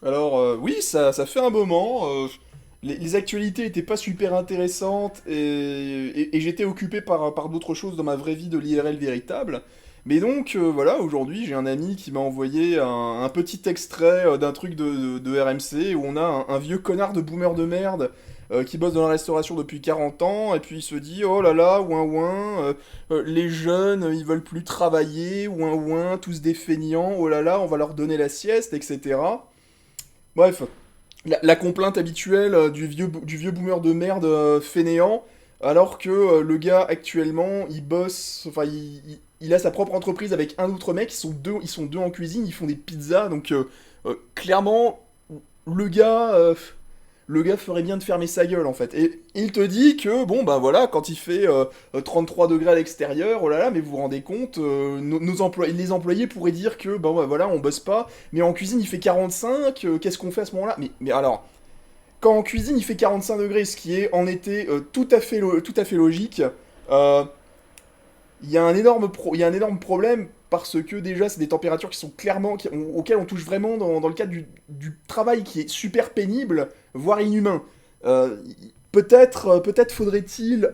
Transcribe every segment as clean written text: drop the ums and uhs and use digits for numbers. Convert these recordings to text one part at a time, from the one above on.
Alors, oui, ça fait un moment. Les actualités étaient pas super intéressantes et j'étais occupé par d'autres choses dans ma vraie vie de l'IRL véritable. Mais donc, voilà, aujourd'hui, j'ai un ami qui m'a envoyé un petit extrait d'un truc de RMC où on a un vieux connard de boomer de merde qui bosse dans la restauration depuis 40 ans et puis il se dit oh là là, ouin ouin, les jeunes ils veulent plus travailler, ouin ouin, tous des feignants, oh là là, on va leur donner la sieste, etc. Bref, la complainte habituelle du vieux boomer de merde fainéant, alors que le gars actuellement, il bosse, enfin il a sa propre entreprise avec un autre mec, ils sont deux en cuisine, ils font des pizzas, donc clairement, le gars, euh, le gars ferait bien de fermer sa gueule en fait. Et il te dit que, bon bah voilà, quand il fait 33 degrés à l'extérieur, oh là là, mais vous vous rendez compte, les employés pourraient dire que, bah ouais, voilà, on bosse pas, mais en cuisine il fait 45, qu'est-ce qu'on fait à ce moment-là? Mais alors, quand en cuisine il fait 45 degrés, ce qui est en été tout à fait logique, euh, il y a un énorme problème parce que déjà, c'est des températures qui sont clairement, auxquelles on touche vraiment dans le cadre du travail qui est super pénible, voire inhumain. Euh, peut-être faudrait-il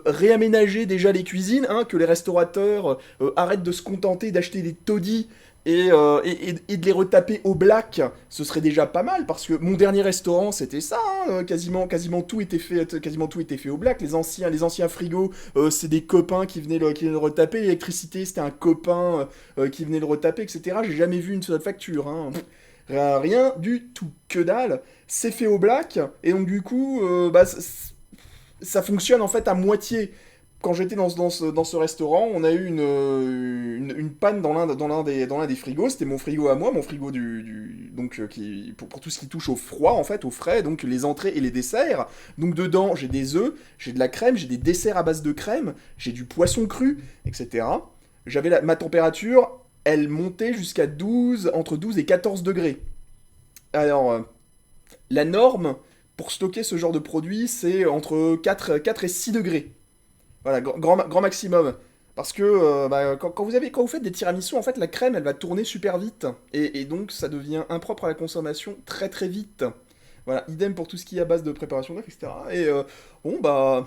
réaménager déjà les cuisines, hein, que les restaurateurs arrêtent de se contenter d'acheter des taudis et de les retaper au black, ce serait déjà pas mal parce que mon dernier restaurant c'était ça, hein, quasiment tout était fait au black. Les anciens frigos, c'est des copains qui venaient le retaper. L'électricité, c'était un copain qui venait le retaper, etc. J'ai jamais vu une seule facture, hein. Rien du tout, que dalle. C'est fait au black et donc du coup, bah, ça fonctionne en fait à moitié. Quand j'étais dans ce restaurant, on a eu une panne dans l'un des frigos. C'était mon frigo à moi, mon frigo donc, pour tout ce qui touche au froid, en fait, au frais, donc les entrées et les desserts. Donc dedans, j'ai des œufs, j'ai de la crème, j'ai des desserts à base de crème, j'ai du poisson cru, etc. Ma température, elle montait jusqu'à entre 12 et 14 degrés. Alors, la norme pour stocker ce genre de produit, c'est entre 4 et 6 degrés. Voilà, grand maximum. Parce que bah, quand vous faites des tiramisu, en fait, la crème, elle va tourner super vite. Et donc, ça devient impropre à la consommation très très vite. Voilà, idem pour tout ce qui est à base de préparation d'œufs, etc. Et bon, bah,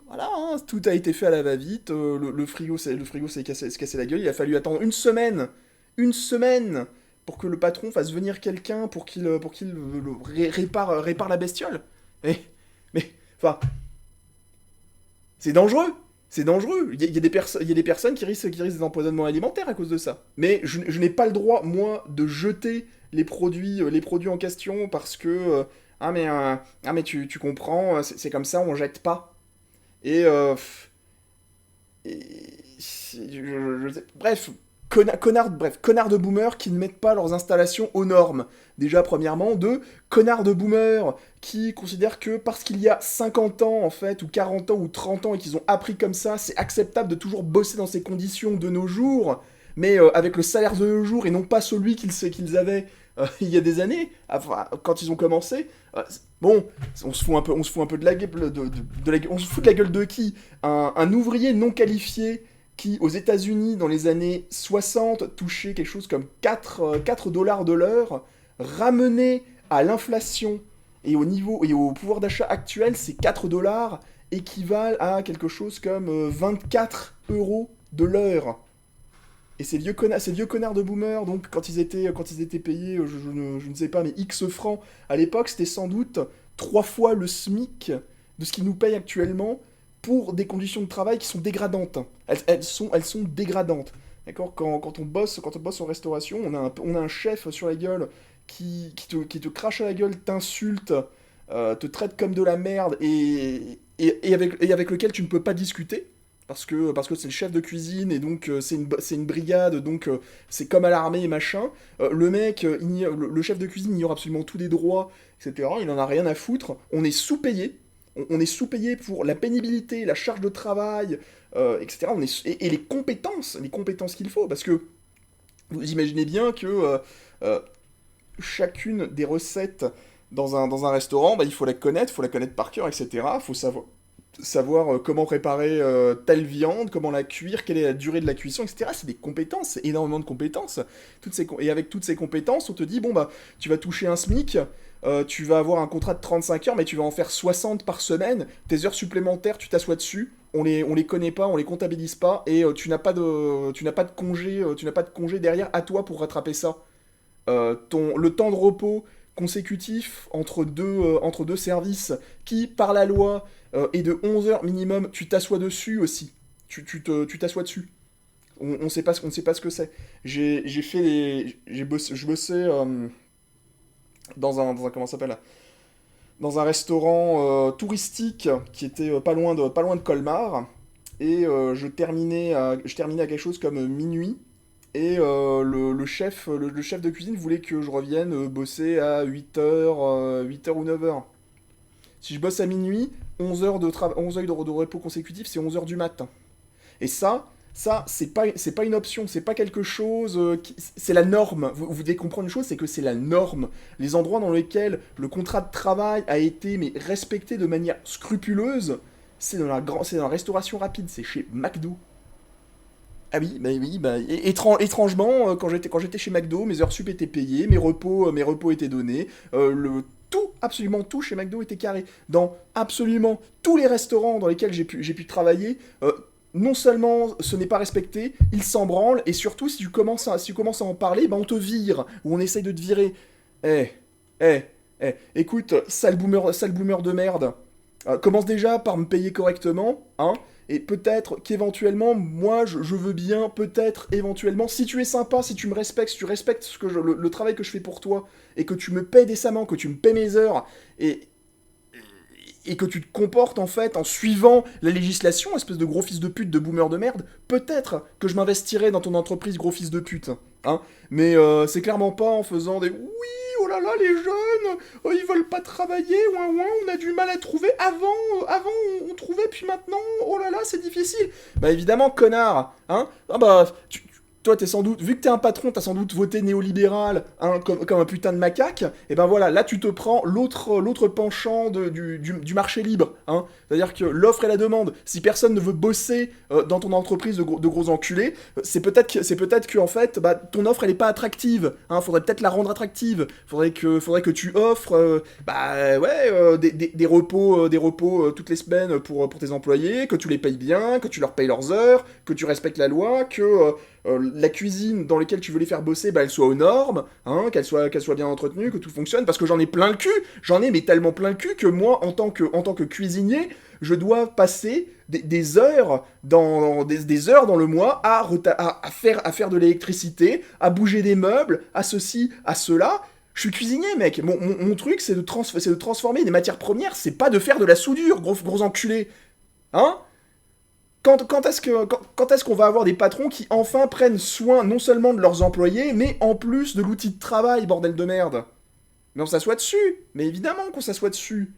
voilà, hein, tout a été fait à la va-vite. Le frigo s'est cassé la gueule. Il a fallu attendre une semaine, pour que le patron fasse venir quelqu'un pour qu'il répare la bestiole. Et, mais, enfin, c'est dangereux. C'est dangereux. Il y a des personnes qui risquent des empoisonnements alimentaires à cause de ça. Mais je n'ai pas le droit, moi, de jeter les produits en question parce que ah mais tu comprends, c'est comme ça, on jette pas. Et, bref, connard de boomers qui ne mettent pas leurs installations aux normes. Déjà, premièrement. Deux, connards de boomers qui considèrent que parce qu'il y a 50 ans, en fait, ou 40 ans, ou 30 ans, et qu'ils ont appris comme ça, c'est acceptable de toujours bosser dans ces conditions de nos jours, mais avec le salaire de nos jours, et non pas celui qu'ils avaient il y a des années, enfin, quand ils ont commencé. Bon, on se fout un peu de la gueule on se fout de la gueule de qui? Un ouvrier non qualifié qui, aux États-Unis, dans les années 60, touchait quelque chose comme 4 dollars de l'heure, ramené à l'inflation et au pouvoir d'achat actuel, ces 4 dollars équivalent à quelque chose comme 24 euros de l'heure. Et ces vieux connards de boomers, donc quand ils étaient payés, je ne sais pas, mais X francs, à l'époque, c'était sans doute 3 fois le SMIC de ce qu'ils nous payent actuellement pour des conditions de travail qui sont dégradantes. Elles sont dégradantes. D'accord, quand on bosse en restauration, on a un chef sur la gueule qui te crache à la gueule, t'insulte, te traite comme de la merde et avec lequel tu ne peux pas discuter parce que c'est le chef de cuisine et donc c'est une brigade, donc c'est comme à l'armée et machin. Le mec, le chef de cuisine ignore absolument tous les droits, etc. Il en a rien à foutre. On est sous-payé. On est sous-payé pour la pénibilité, la charge de travail, etc. Et les compétences qu'il faut. Parce que vous imaginez bien que euh, chacune des recettes dans un restaurant, bah, il faut la connaître par cœur, etc. savoir comment préparer telle viande, comment la cuire, quelle est la durée de la cuisson, etc. C'est des compétences, c'est énormément de compétences. Et avec toutes ces compétences, on te dit, bon bah, tu vas toucher un SMIC, tu vas avoir un contrat de 35 heures, mais tu vas en faire 60 par semaine, tes heures supplémentaires, tu t'assois dessus, on les connaît pas, on les comptabilise pas, et tu n'as pas de congé, tu n'as pas de congé derrière à toi pour rattraper ça. Le temps de repos consécutif entre deux services qui, par la loi, est de 11 heures minimum, tu t'assois dessus aussi. Tu t'assois dessus. On ne sait pas ce que c'est. J'ai fait je bossais comment ça s'appelle? Dans un restaurant touristique qui était pas loin de Colmar. Et je terminais à quelque chose comme minuit. Et le chef de cuisine voulait que je revienne bosser à 8 heures ou 9 heures. Si je bosse à minuit, 11 heures de repos consécutifs, c'est 11 heures du matin. Et ça c'est pas une option, c'est pas quelque chose. C'est la norme. Vous devez comprendre une chose, c'est que c'est la norme. Les endroits dans lesquels le contrat de travail a été mais respecté de manière scrupuleuse, c'est dans la restauration rapide, c'est chez McDo. Ah oui, étrangement, quand j'étais chez McDo, mes heures sup étaient payées, mes repos étaient donnés, absolument tout chez McDo était carré. Dans absolument tous les restaurants dans lesquels j'ai pu travailler, non seulement ce n'est pas respecté, ils s'en branlent, et surtout si tu commences à en parler, bah on te vire, ou on essaye de te virer. Eh, eh, écoute, sale boomer de merde, commence déjà par me payer correctement, hein, et peut-être qu'éventuellement, moi, je veux bien, peut-être, éventuellement, si tu es sympa, si tu me respectes, si tu respectes le travail que je fais pour toi, et que tu me payes décemment, que tu me payes mes heures, et que tu te comportes en fait en suivant la législation, espèce de gros fils de pute de boomer de merde, peut-être que je m'investirais dans ton entreprise, gros fils de pute. Hein. Mais c'est clairement pas en faisant des oui, oh là là, les jeunes, ils veulent pas travailler, ouin ouin, on a du mal à trouver. Avant on trouvait, puis maintenant, oh là là, c'est difficile. Bah évidemment, connard, hein. Ah bah, toi, t'es sans doute, vu que t'es un patron, t'as sans doute voté néolibéral, hein, comme un putain de macaque, et ben voilà, là tu te prends l'autre penchant du marché libre, hein. C'est-à-dire que l'offre et la demande, si personne ne veut bosser dans ton entreprise de gros enculés, c'est peut-être que en fait, bah, ton offre elle est pas attractive, hein, faudrait peut-être la rendre attractive, faudrait que tu offres, bah ouais, des repos toutes les semaines pour tes employés, que tu les payes bien, que tu leur payes leurs heures, que tu respectes la loi, que la cuisine dans laquelle tu veux les faire bosser, bah, elle soit aux normes, hein, qu'elle soit bien entretenue, que tout fonctionne, parce que j'en ai plein le cul, j'en ai mais tellement plein le cul que moi, en tant que cuisinier, je dois passer des heures des heures dans le mois à faire de l'électricité, à bouger des meubles, à ceci, à cela. Je suis cuisinier, mec. Mon truc, c'est de transformer des matières premières, c'est pas de faire de la soudure, gros enculé. Hein? Quand est-ce qu'on va avoir des patrons qui enfin prennent soin non seulement de leurs employés, mais en plus de l'outil de travail, bordel de merde? Mais on s'assoit dessus. Mais évidemment qu'on s'assoit dessus.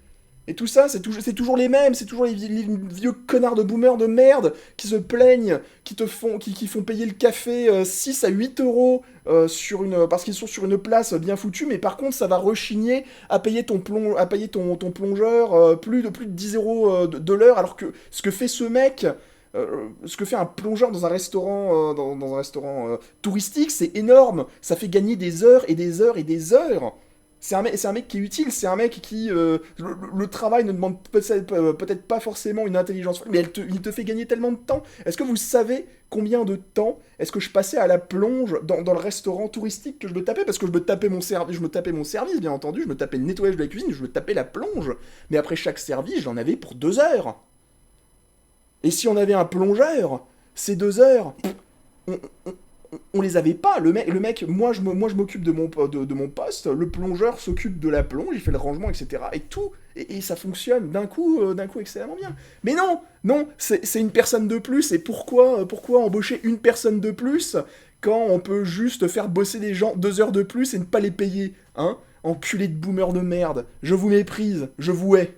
Et tout ça, c'est toujours les mêmes, c'est toujours les vieux connards de boomers de merde qui se plaignent, qui font payer le café 6 à 8 euros parce qu'ils sont sur une place bien foutue, mais par contre, ça va rechigner à payer ton plongeur plus de 10 euros de l'heure, alors que ce que fait un plongeur dans un restaurant, dans un restaurant touristique, c'est énorme. Ça fait gagner des heures et des heures et des heures. C'est un mec qui est utile, c'est un mec qui... le travail ne demande peut-être pas forcément une intelligence, mais il te fait gagner tellement de temps. Est-ce que vous savez combien de temps est-ce que je passais à la plonge dans le restaurant touristique que je me tapais? Parce que je me tapais mon service, bien entendu, je me tapais le nettoyage de la cuisine, je me tapais la plonge. Mais après chaque service, j'en avais pour 2 heures. Et si on avait un plongeur, ces 2 heures, on, on- on les avait pas. Le mec, moi je m'occupe de mon poste, le plongeur s'occupe de la plonge, il fait le rangement, etc. Et tout, et ça fonctionne d'un coup excellemment bien. Mais non, non, c'est une personne de plus, et pourquoi embaucher une personne de plus quand on peut juste faire bosser des gens 2 heures de plus et ne pas les payer, hein? Enculé de boomer de merde, je vous méprise, je vous hais.